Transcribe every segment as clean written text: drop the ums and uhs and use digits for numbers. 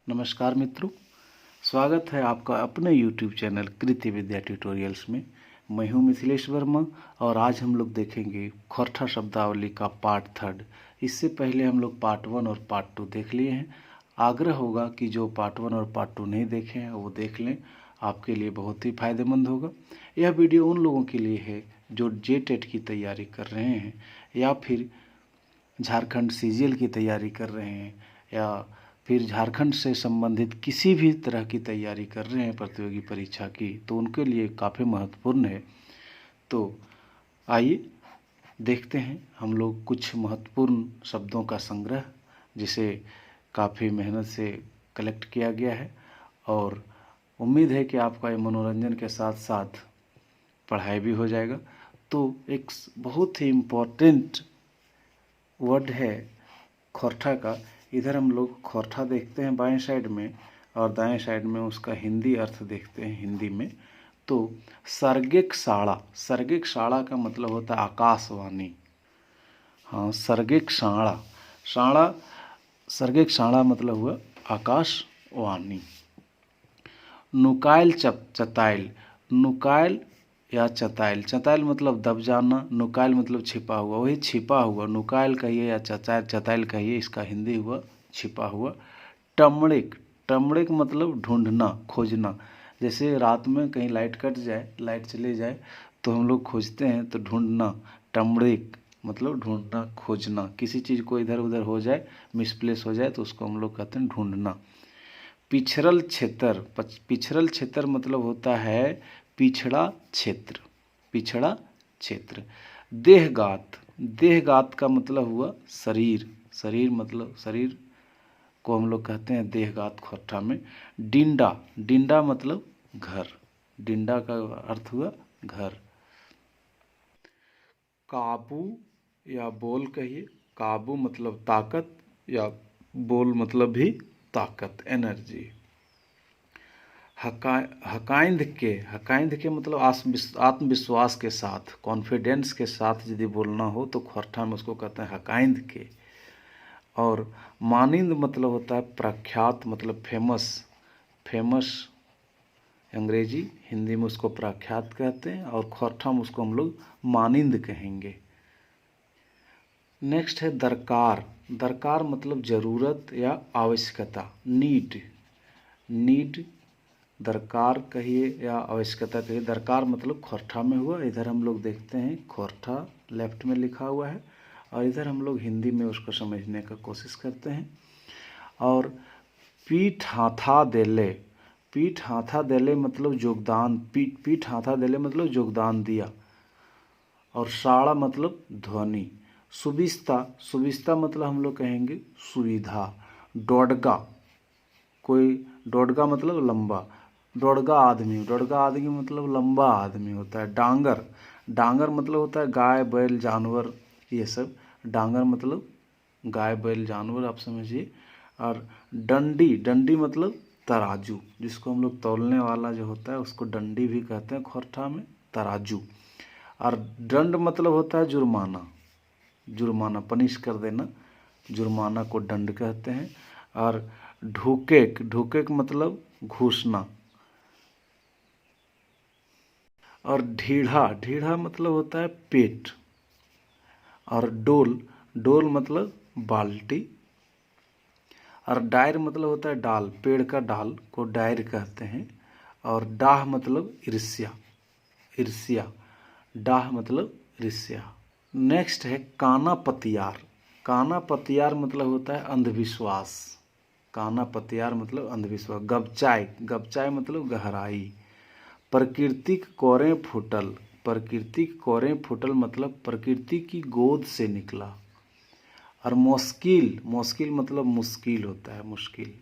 नमस्कार मित्रों, स्वागत है आपका अपने YouTube चैनल कृति विद्या ट्यूटोरियल्स में। मैं हूं मिथिलेश वर्मा और आज हम लोग देखेंगे खोरठा शब्दावली का पार्ट 3। इससे पहले हम लोग पार्ट 1 और पार्ट 2 देख लिए हैं। आग्रह होगा कि जो पार्ट 1 और पार्ट 2 नहीं देखे हैं वो देख लें, आपके लिए बहुत ही फायदेमंद होगा। यह वीडियो उन लोगों के लिए है जो JTET की तैयारी कर रहे हैं या फिर झारखंड CGL की तैयारी कर रहे हैं या फिर झारखंड से संबंधित किसी भी तरह की तैयारी कर रहे हैं प्रतियोगी परीक्षा की, तो उनके लिए काफ़ी महत्वपूर्ण है। तो आइए देखते हैं हम लोग कुछ महत्वपूर्ण शब्दों का संग्रह, जिसे काफ़ी मेहनत से कलेक्ट किया गया है और उम्मीद है कि आपका ये मनोरंजन के साथ साथ पढ़ाई भी हो जाएगा। तो एक बहुत ही इम्पोर्टेंट वर्ड है खोरठा का। इधर हम लोग खोरठा देखते हैं बाएं साइड में और दाएं साइड में उसका हिंदी अर्थ देखते हैं हिंदी में। तो सर्गिक साड़ा, सर्गिक साड़ा का मतलब होता है आकाशवाणी। हाँ, सर्गिक साड़ा, साड़ा सर्गिक साड़ा मतलब हुआ आकाशवाणी। नुकायल चताइल, नुकायल या चताइल, चताइल मतलब दब जाना, नुकायल मतलब छिपा हुआ, वही छिपा हुआ, नुकायल कहिए या चताइल कहिए, इसका हिंदी हुआ छिपा हुआ। टमड़िक, टमड़िक मतलब ढूंढना, खोजना। जैसे रात में कहीं लाइट कट जाए, लाइट चले जाए तो हम लोग खोजते हैं, तो ढूंढना, टमड़िक मतलब ढूंढना, खोजना। किसी चीज़ को इधर उधर हो जाए, मिसप्लेस हो जाए तो उसको हम लोग कहते हैं ढूंढना। पिछड़ल क्षेत्र, पिछड़ल क्षेत्र मतलब होता है पिछड़ा क्षेत्र, पिछड़ा क्षेत्र। देहगात, देहगात का मतलब हुआ शरीर, शरीर मतलब शरीर को हम लोग कहते हैं देहगात खोरठा में। डिंडा, डिंडा मतलब घर, डिंडा का अर्थ हुआ घर। काबू या बोल कहिए, काबू मतलब ताकत या बोल मतलब भी ताकत, एनर्जी। हकाइंद के, हकाइंद के मतलब आत्मविश्वास के साथ, कॉन्फिडेंस के साथ यदि बोलना हो तो खोरठा में उसको कहते हैं हकाइंद के। और मानिंद मतलब होता है प्रख्यात, मतलब फेमस, फेमस अंग्रेजी, हिंदी में उसको प्रख्यात कहते हैं और खोरठा में उसको हम लोग मानिंद कहेंगे। नेक्स्ट है दरकार, दरकार मतलब ज़रूरत या आवश्यकता, नीड, नीड दरकार कहिए या आवश्यकता कहिए। दरकार मतलब खोरठा में हुआ। इधर हम लोग देखते हैं खोरठा लेफ्ट में लिखा हुआ है और इधर हम लोग हिंदी में उसको समझने का कोशिश करते हैं। और पीठ हाथा देले, पीठ हाथा देले मतलब योगदान, पीठ हाथा देले मतलब योगदान दिया। और साड़ा मतलब ध्वनि। सुविस्ता, सुविस्ता मतलब हम लोग कहेंगे सुविधा। डोडगा, कोई डोडगा मतलब लंबा, डोडगा आदमी, डोडगा आदमी मतलब लंबा आदमी होता है। डांगर, डांगर मतलब होता है गाय बैल जानवर, ये सब। डांगर मतलब गाय बैल जानवर, आप समझिए। और डंडी, डंडी मतलब तराजू, जिसको हम लोग तौलने वाला जो होता है उसको डंडी भी कहते हैं खोरठा में, तराजू। और दंड मतलब होता है जुर्माना, जुर्माना पनिश कर देना, जुर्माना को दंड कहते हैं। और ढूकेक, ढूकेक मतलब घुसना। और ढीढ़ा, ढीढ़ा मतलब होता है पेट। और डोल, डोल मतलब बाल्टी। और डायर मतलब होता है डाल, पेड़ का डाल को डायर कहते हैं। और डाह मतलब ईर्ष्या, ईर्ष्या, डाह मतलब ईर्ष्या। नेक्स्ट है काना पतियार, काना पतियार मतलब होता है अंधविश्वास, काना पतियार मतलब अंधविश्वास। गबचाई, गबचाई मतलब गहराई। प्रकृतिक कोरे फुटल, प्रकृतिक कोरे फुटल मतलब प्रकृति की गोद से निकला। और मुश्किल, मुश्किल मतलब मुश्किल होता है, मुश्किल।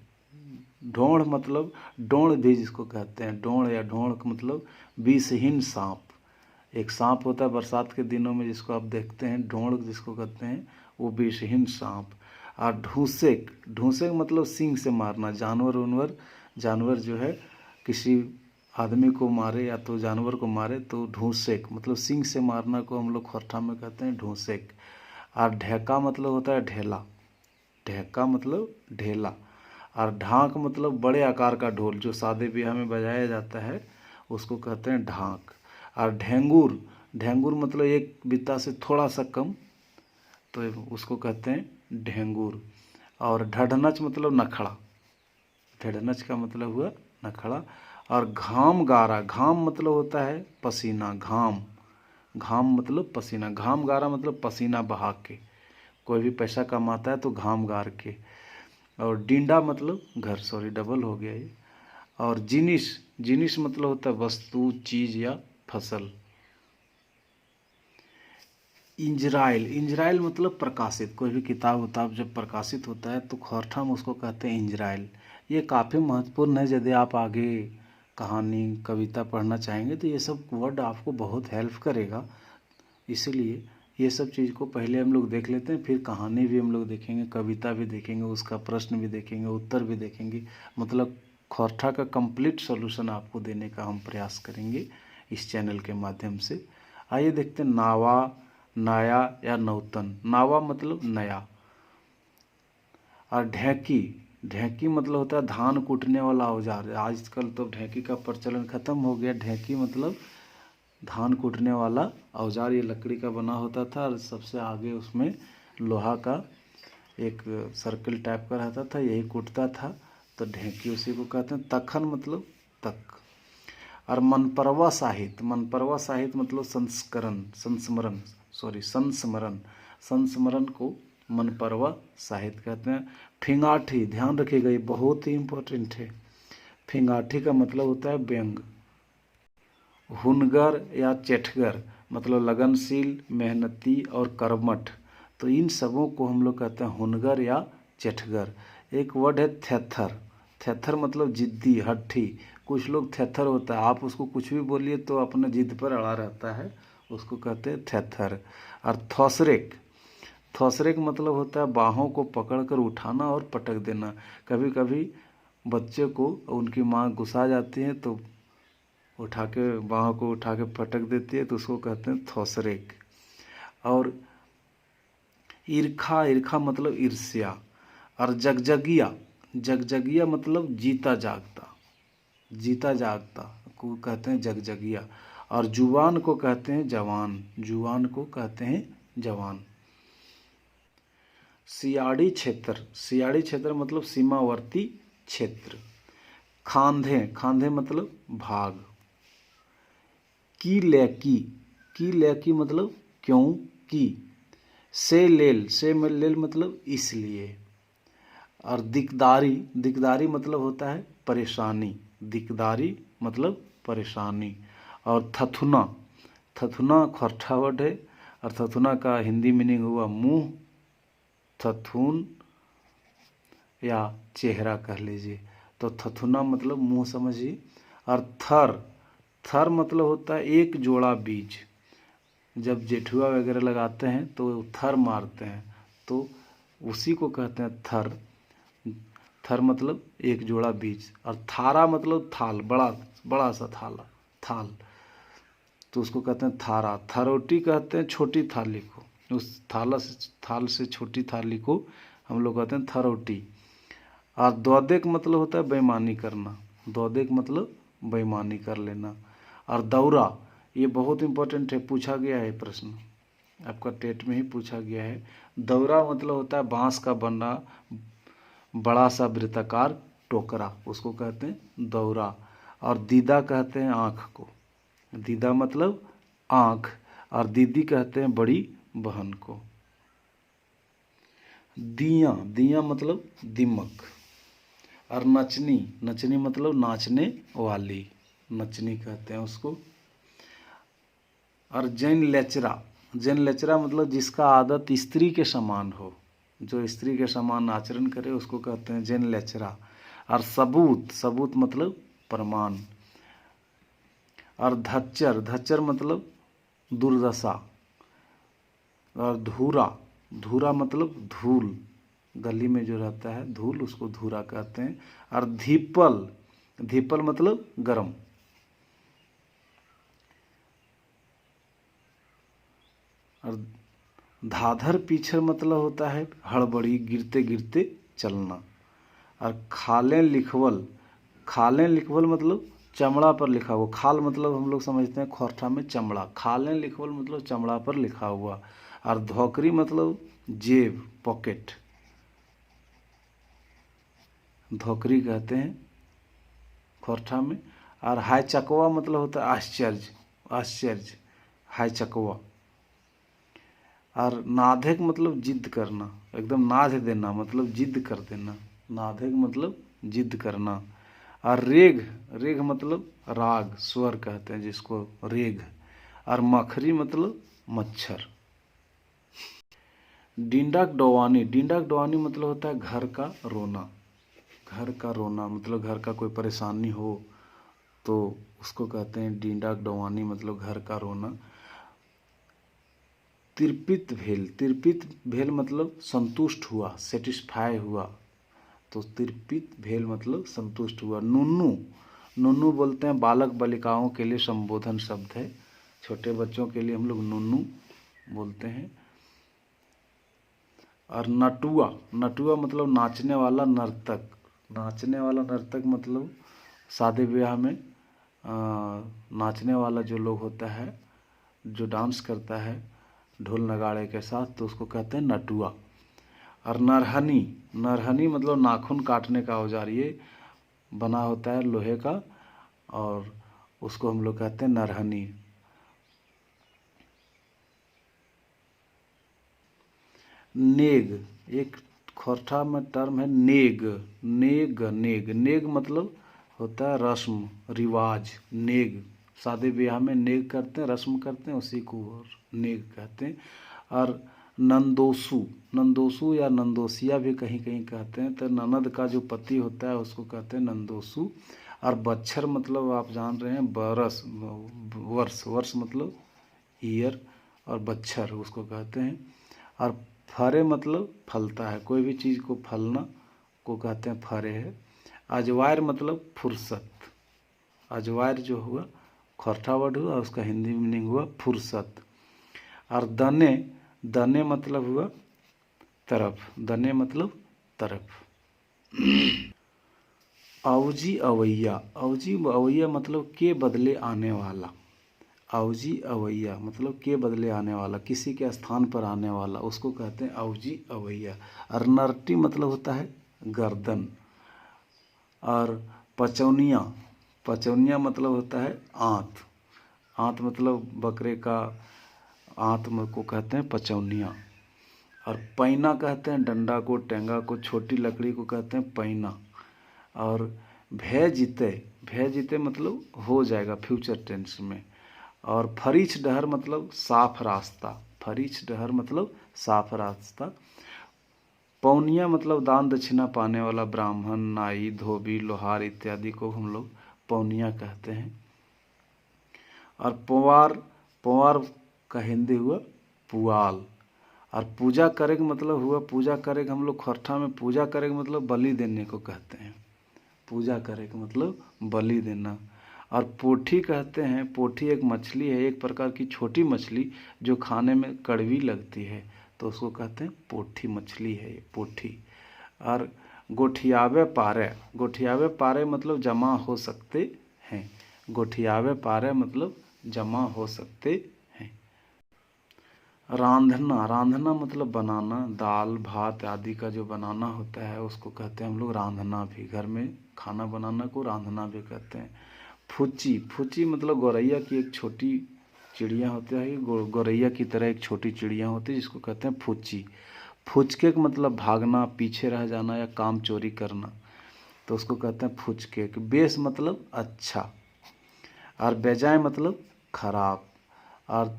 ढोंड़ मतलब डोंड़ भी जिसको कहते हैं, डोंड़ या ढोंड़ का मतलब विषहीन सांप। एक सांप होता है बरसात के दिनों में जिसको आप देखते हैं, ढोंड़ जिसको कहते हैं, वो विषहीन सांप। और ढूंसेक, ढूंसेक मतलब सींग से मारना, जानवर उनवर, जानवर जो है किसी आदमी को मारे या तो जानवर को मारे तो ढूंसेक मतलब सींग से मारना को हम लोग खोरठा में कहते हैं ढूंसेक। और ढेका मतलब होता है ढेला, ढेका मतलब ढेला। और ढाक मतलब बड़े आकार का ढोल जो शादी ब्याह में बजाया जाता है उसको कहते हैं ढाक। और ढेंगुर, ढेंगुर मतलब एक बित्ता से थोड़ा सा कम, तो उसको कहते हैं ढेंगुर। और ढढ़नच मतलब नखड़ा, ढढ़नच का मतलब हुआ नखड़ा। और घाम गारा, घाम मतलब होता है पसीना, घाम, घाम मतलब पसीना, घाम गारा मतलब पसीना बहा के, कोई भी पैसा कमाता है तो घाम गार के। और डिंडा मतलब घर, सॉरी डबल हो गया ये। और जिनिस, जिनिस मतलब होता है वस्तु, चीज या फसल। इंजराइल, इंजराइल मतलब प्रकाशित, कोई भी किताब उताब जब प्रकाशित होता है तो खोरठा में उसको कहते हैं इंजराइल। ये काफ़ी महत्वपूर्ण है, यदि आप आगे कहानी कविता पढ़ना चाहेंगे तो ये सब वर्ड आपको बहुत हेल्प करेगा। इसीलिए ये सब चीज़ को पहले हम लोग देख लेते हैं, फिर कहानी भी हम लोग देखेंगे, कविता भी देखेंगे, उसका प्रश्न भी देखेंगे, उत्तर भी देखेंगे। मतलब खोरठा का कंप्लीट सॉल्यूशन आपको देने का हम प्रयास करेंगे इस चैनल के माध्यम से। आइए देखते हैं नावा, नाया या नौतन। नावा मतलब नया। और ढेंकी, ढेंकी मतलब होता है धान कूटने वाला औजार। आजकल तो ढेंकी का प्रचलन खत्म हो गया। ढेंकी मतलब धान कूटने वाला औजार, ये लकड़ी का बना होता था और सबसे आगे उसमें लोहा का एक सर्कल टाइप का रहता था, यही कूटता था, तो ढेंकी उसी को कहते हैं। तखन मतलब तक। और मनपरवा साहित्य, मनपरवा साहित्य मतलब संस्करण, संस्मरण, सॉरी संस्मरण, संस्मरण को मनपरवा साहित्य कहते हैं। फिंगाठी, ध्यान रखिएगा ये बहुत ही इम्पोर्टेंट है। फिंगाठी का मतलब होता है व्यंग। हुनगर या चेठगर मतलब लगनशील, मेहनती और कर्मठ, तो इन सबों को हम लोग कहते हैं हुनगर या चेठगर। एक वर्ड है थेथर, थेथर मतलब जिद्दी, हट्ठी। कुछ लोग थेथर होता है, आप उसको कुछ भी बोलिए तो अपने जिद पर अड़ा रहता है, उसको कहते हैं थेथर। और थोसरेक, थोसरेक मतलब होता है बाहों को पकड़कर उठाना और पटक देना। कभी कभी बच्चे को उनकी माँ गुस्सा जाती है तो उठा के बाहों को उठा के पटक देती है, तो उसको कहते हैं थोसरेक। और ईर्खा, ईर्खा मतलब ईर्ष्या। और जगजगिया, जगजगिया मतलब जीता जागता, जीता जागता को कहते हैं जगजगिया। और जुबान को कहते हैं जवान, जुबान को कहते हैं जवान। सियाड़ी क्षेत्र, सियाड़ी क्षेत्र मतलब सीमावर्ती क्षेत्र। खांधे, खांधे मतलब भाग। की लैकी, की लैकी मतलब क्यों की। से लेल, से लेल मतलब इसलिए। और दिकदारी, दिकदारी मतलब होता है परेशानी, दिकदारी मतलब परेशानी। और थथुना, थथुना खोरठा वर्ड है और थथुना का हिंदी मीनिंग हुआ मुंह, थथुन या चेहरा कह लीजिए, तो थथुना मतलब मुंह समझिए। और थर, थर मतलब होता है एक जोड़ा बीज, जब जेठुआ वगैरह लगाते हैं तो थर मारते हैं, तो उसी को कहते हैं थर। थर मतलब एक जोड़ा बीज। और थारा मतलब थाल, बड़ा बड़ा सा थाला, थाल, तो उसको कहते हैं थारा। थरोटी कहते हैं छोटी थाली को, उस थाला से, थाल से छोटी थाली को हम लोग कहते हैं थरोटी। और द्वदेक मतलब होता है बेईमानी करना, द्वदेक मतलब बेईमानी कर लेना। और दौरा, ये बहुत इंपॉर्टेंट है, पूछा गया है प्रश्न, आपका टेट में ही पूछा गया है। दौरा मतलब होता है बांस का बना बड़ा सा वृत्ताकार टोकरा, उसको कहते हैं दौरा। और दीदा कहते हैं आँख को, दीदा मतलब आँख। और दीदी कहते हैं बड़ी बहन को। दिया, दिया मतलब दिमक। और नचनी, नचनी मतलब नाचने वाली, नचनी कहते हैं उसको। और जैन लेचरा, जैन लेचरा मतलब जिसका आदत स्त्री के समान हो, जो स्त्री के समान आचरण करे उसको कहते हैं जैन लेचरा। और सबूत, सबूत मतलब प्रमाण। और धच्चर, धच्चर मतलब दुर्दशा। और धूरा, धूरा मतलब धूल, गली में जो रहता है धूल उसको धूरा कहते हैं। और धीपल, धीपल मतलब गरम। और धाधर पीछे मतलब होता है हड़बड़ी, गिरते गिरते चलना। और खालें लिखवल, खालें लिखवल मतलब चमड़ा पर लिखा हुआ। खाल मतलब हम लोग समझते हैं खोरठा में चमड़ा, खालें लिखवल मतलब चमड़ा पर लिखा हुआ। और धोकरी मतलब जेब, पॉकेट, धोकरी कहते हैं खोरठा में। और हाय चकवा मतलब होता है आश्चर्य, आश्चर्य, हाय चकवा। और नाधक मतलब जिद करना, एकदम नाध देना मतलब जिद कर देना, नाधक मतलब जिद करना। और रेग, रेग मतलब राग, स्वर कहते हैं जिसको रेग। और मखरी मतलब मच्छर। डिंडक डोवानी, डिंडक डोवानी मतलब होता है घर का रोना, घर का रोना मतलब घर का कोई परेशानी हो तो उसको कहते हैं डिंडक डोवानी मतलब घर का रोना। तिरपित भेल, तिरपित भेल मतलब संतुष्ट हुआ, सेटिस्फाई हुआ, तो तिरपित भेल मतलब संतुष्ट हुआ। नुन्नू, नुन्नू बोलते हैं बालक बालिकाओं के लिए संबोधन शब्द है, छोटे बच्चों के लिए हम लोग नुन्नू बोलते हैं। और नटुआ, नटुआ मतलब नाचने वाला नर्तक, नाचने वाला नर्तक मतलब शादी ब्याह में नाचने वाला जो लोग होता है, जो डांस करता है ढोल नगाड़े के साथ, तो उसको कहते हैं नटुआ। और नरहनी, नरहनी मतलब नाखून काटने का औजार, ये बना होता है लोहे का और उसको हम लोग कहते हैं नरहनी। नेग, एक खोरठा में टर्म है नेग, नेग, नेग, नेग मतलब होता है रस्म, रिवाज, नेग, शादी ब्याह में नेग करते हैं, रस्म करते हैं, उसी को नेग कहते हैं। और नंदोसू, नंदोसू या नंदोसिया भी कहीं कहीं कहते हैं, तो ननद का जो पति होता है उसको कहते हैं नंदोसू। और बच्छर मतलब आप जान रहे हैं बरस, वर्ष, वर्ष मतलब ईयर, और बच्छर उसको कहते हैं। और फरे मतलब फलता है, कोई भी चीज़ को फलना को कहते हैं फरे है। अजवायर मतलब फुर्सत, अजवायर जो हुआ खोरठा वर्ड हुआ, उसका हिंदी मीनिंग हुआ फुर्सत। और दने, दने मतलब हुआ तरफ, दने मतलब तरफ। अवजी अवैया, अवजी अवैया मतलब के बदले आने वाला, अवजी अवैया मतलब के बदले आने वाला, किसी के स्थान पर आने वाला, उसको कहते हैं अवजी अवैया। और नरटी मतलब होता है गर्दन। और पचौनिया, पचौनिया मतलब होता है आंत, आंत मतलब बकरे का आंत को कहते हैं पचौनिया। और पैना कहते हैं डंडा को, टेंगा को, छोटी लकड़ी को कहते हैं पैना। और भय जीते, भय जीते मतलब हो जाएगा फ्यूचर टेंस में। और फरीच डहर मतलब साफ रास्ता, फरीच डहर मतलब साफ रास्ता। पौनिया मतलब दान दक्षिणा पाने वाला, ब्राह्मण, नाई, धोबी, लोहार इत्यादि को हम लोग पौनिया कहते हैं। और पुआर, पुआर का हिंदी हुआ पुआल। और पूजा करेग मतलब हुआ, पूजा करेग हम लोग खोरठा में पूजा करेग मतलब बलि देने को कहते हैं, पूजा करेग मतलब बलि देना। और पोठी कहते हैं, पोठी एक मछली है, एक प्रकार की छोटी मछली जो खाने में कड़वी लगती है, तो उसको कहते हैं पोठी मछली है ये, पोठी। और गोठियावे पारे, गोठियावे पारे मतलब जमा हो सकते हैं, गोठियावे पारे मतलब जमा हो सकते हैं। रांधना, रांधना मतलब बनाना, दाल भात आदि का जो बनाना होता है उसको कहते हैं हम लोग रांधना भी, घर में खाना बनाना को रांधना भी कहते हैं। फुची, फुची मतलब गौरैया की एक छोटी चिड़िया होती है, गौरैया की तरह एक छोटी चिड़िया होती है जिसको कहते हैं फुची। फुचके मतलब भागना, पीछे रह जाना या काम चोरी करना, तो उसको कहते हैं फुचके। बेस मतलब अच्छा। और बेजाय मतलब खराब। और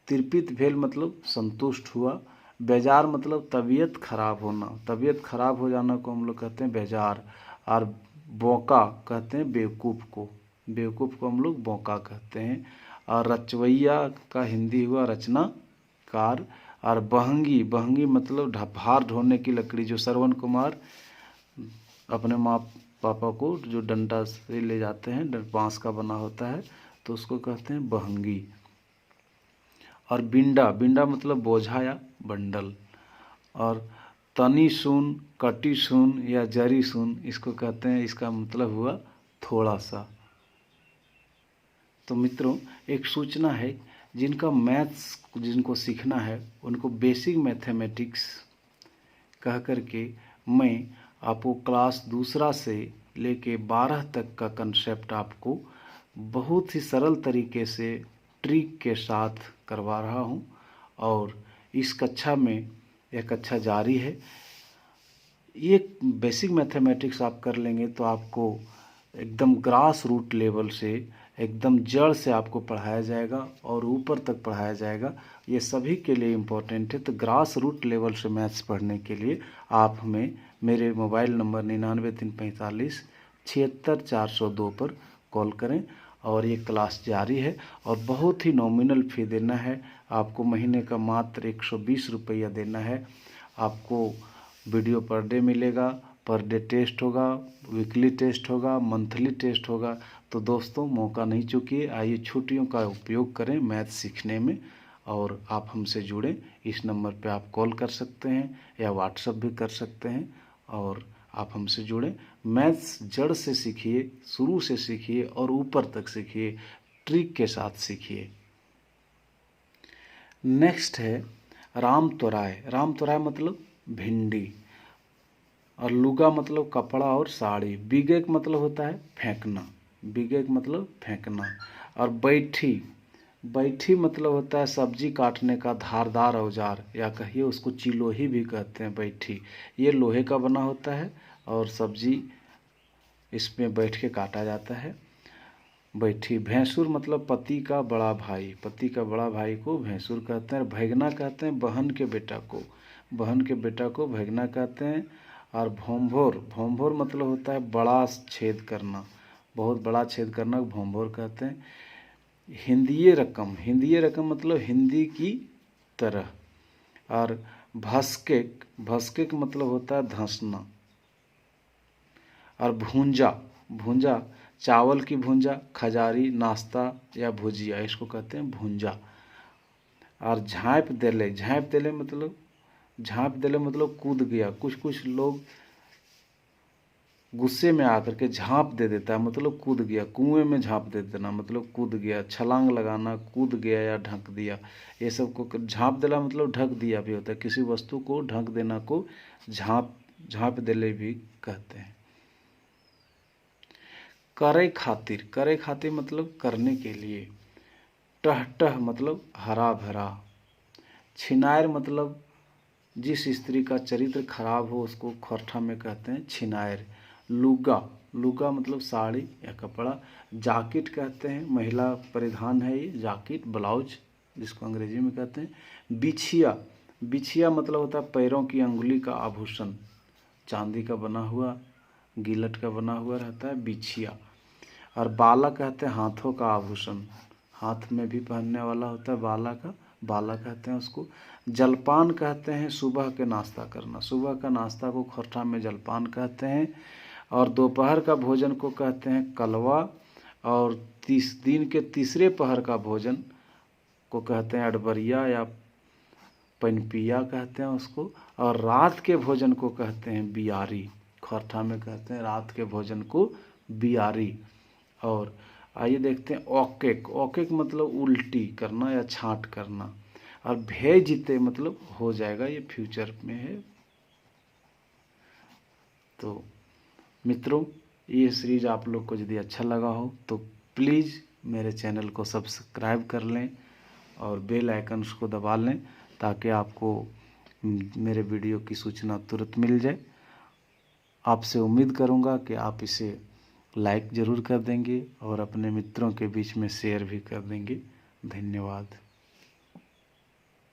तिरपित भेल मतलब संतुष्ट हुआ। बेजार मतलब तबीयत खराब होना, तबीयत खराब हो जाना को हम लोग कहते हैं बेजार। और बोका कहते हैं बेवकूफ़ को, बेवकूफ़ को हम लोग बोका कहते हैं। और रचवैया का हिंदी हुआ रचनाकार। और बहंगी, बहंगी मतलब भार ढोने की लकड़ी, जो श्रवण कुमार अपने माँ पापा को जो डंडा से ले जाते हैं, बांस का बना होता है, तो उसको कहते हैं बहंगी। और बिंडा, बिंडा मतलब बोझा या बंडल। और तनी सुन, कटी सुन या जरी सुन, इसको कहते हैं, इसका मतलब हुआ थोड़ा सा। तो मित्रों, एक सूचना है, जिनका मैथ्स जिनको सीखना है उनको बेसिक मैथमेटिक्स कह करके मैं आपको क्लास दूसरा से लेके 12 तक का कंसेप्ट आपको बहुत ही सरल तरीके से ट्रिक के साथ करवा रहा हूं। और इस कक्षा में, यह कक्षा जारी है। ये बेसिक मैथमेटिक्स आप कर लेंगे तो आपको एकदम ग्रास रूट लेवल से, एकदम जड़ से आपको पढ़ाया जाएगा और ऊपर तक पढ़ाया जाएगा। ये सभी के लिए इम्पोर्टेंट है। तो ग्रास रूट लेवल से मैथ्स पढ़ने के लिए आप हमें मेरे मोबाइल नंबर 99 345 76 402 पर कॉल करें। और ये क्लास जारी है और बहुत ही नॉमिनल फ़ी देना है आपको। महीने का मात्र 120 रुपया देना है आपको। वीडियो पर डे मिलेगा, पर डे टेस्ट होगा, वीकली टेस्ट होगा, मंथली टेस्ट होगा। तो दोस्तों, मौका नहीं चूकिए, आइए छुट्टियों का उपयोग करें मैथ सीखने में। और आप हमसे जुड़ें। इस नंबर पे आप कॉल कर सकते हैं या व्हाट्सएप भी कर सकते हैं और आप हमसे जुड़ें। मैथ्स जड़ से सीखिए, शुरू से सीखिए और ऊपर तक सीखिए, ट्रिक के साथ सीखिए। नेक्स्ट है रामतोराय। रामतोराय मतलब भिंडी, और लुगा मतलब कपड़ा और साड़ी। बिगेक मतलब होता है फेंकना, बिगेक मतलब फेंकना। और बैठी, बैठी मतलब होता है सब्जी काटने का धारदार औजार, या कहिए उसको चिलोही भी कहते हैं। बैठी ये लोहे का बना होता है और सब्जी इसमें बैठ के काटा जाता है। बैठी। भैंसुर मतलब पति का बड़ा भाई, पति का बड़ा भाई को भैंसुर कहते हैं। भैगना कहते हैं बहन के बेटा को, बहन के बेटा को भैगना कहते हैं। और भोंभोर, भोंभोर मतलब होता है बड़ा छेद करना, बहुत बड़ा छेद करना को भोंभोर कहते हैं। हिंदिये रकम, हिंदिये रकम मतलब हिंदी की तरह। और भस्केक, भस्केक मतलब होता है धंसना। और भूंजा, भूंजा चावल की भूंजा, खजारी, नाश्ता या भुजिया, इसको कहते हैं भूंजा। और झाँप देले, झाँप देले मतलब, झाँप देले मतलब कूद गया। कुछ कुछ लोग गुस्से में आकर के झाँप दे देता है, मतलब कूद गया। कुएं में झाँप दे देना मतलब कूद गया। छलांग लगाना, कूद गया या ढक दिया, ये सब को झाँप देना मतलब ढक दिया भी होता है। किसी वस्तु को ढक देना को झाँप, झाँप देले भी कहते हैं। करे खातिर, करे खातिर मतलब करने के लिए। टह टह मतलब हरा भरा। छिनायर मतलब जिस स्त्री का चरित्र खराब हो उसको खोरठा में कहते हैं छिनायर। लुगा, लुगा मतलब साड़ी या कपड़ा। जाकिट कहते हैं, महिला परिधान है ये जाकिट, ब्लाउज जिसको अंग्रेजी में कहते हैं। बिछिया, बिछिया मतलब होता है पैरों की अंगुली का आभूषण, चांदी का बना हुआ, गिलट का बना हुआ रहता है बिछिया। और बाला कहते हैं हाथों का आभूषण, हाथ में भी पहनने वाला होता है बाला का, बाला कहते हैं उसको। जलपान कहते हैं सुबह के नाश्ता करना, सुबह का नाश्ता को खोरठा में जलपान कहते हैं। और दोपहर का भोजन को कहते हैं कलवा। और दिन के तीसरे पहर का भोजन को कहते हैं अडबरिया या पनपिया कहते हैं उसको। और रात के भोजन को कहते हैं बियारी, खोरठा में कहते हैं रात के भोजन को बियारी। और आइए देखते हैं औकेक, औकेक मतलब उल्टी करना या छांट करना। और भेजते मतलब हो जाएगा, ये फ्यूचर में है। तो मित्रों, ये सीरीज आप लोग को यदि अच्छा लगा हो तो प्लीज़ मेरे चैनल को सब्सक्राइब कर लें और बेल आइकन्स को दबा लें ताकि आपको मेरे वीडियो की सूचना तुरंत मिल जाए। आपसे उम्मीद करूंगा कि आप इसे लाइक ज़रूर कर देंगे और अपने मित्रों के बीच में शेयर भी कर देंगे। धन्यवाद।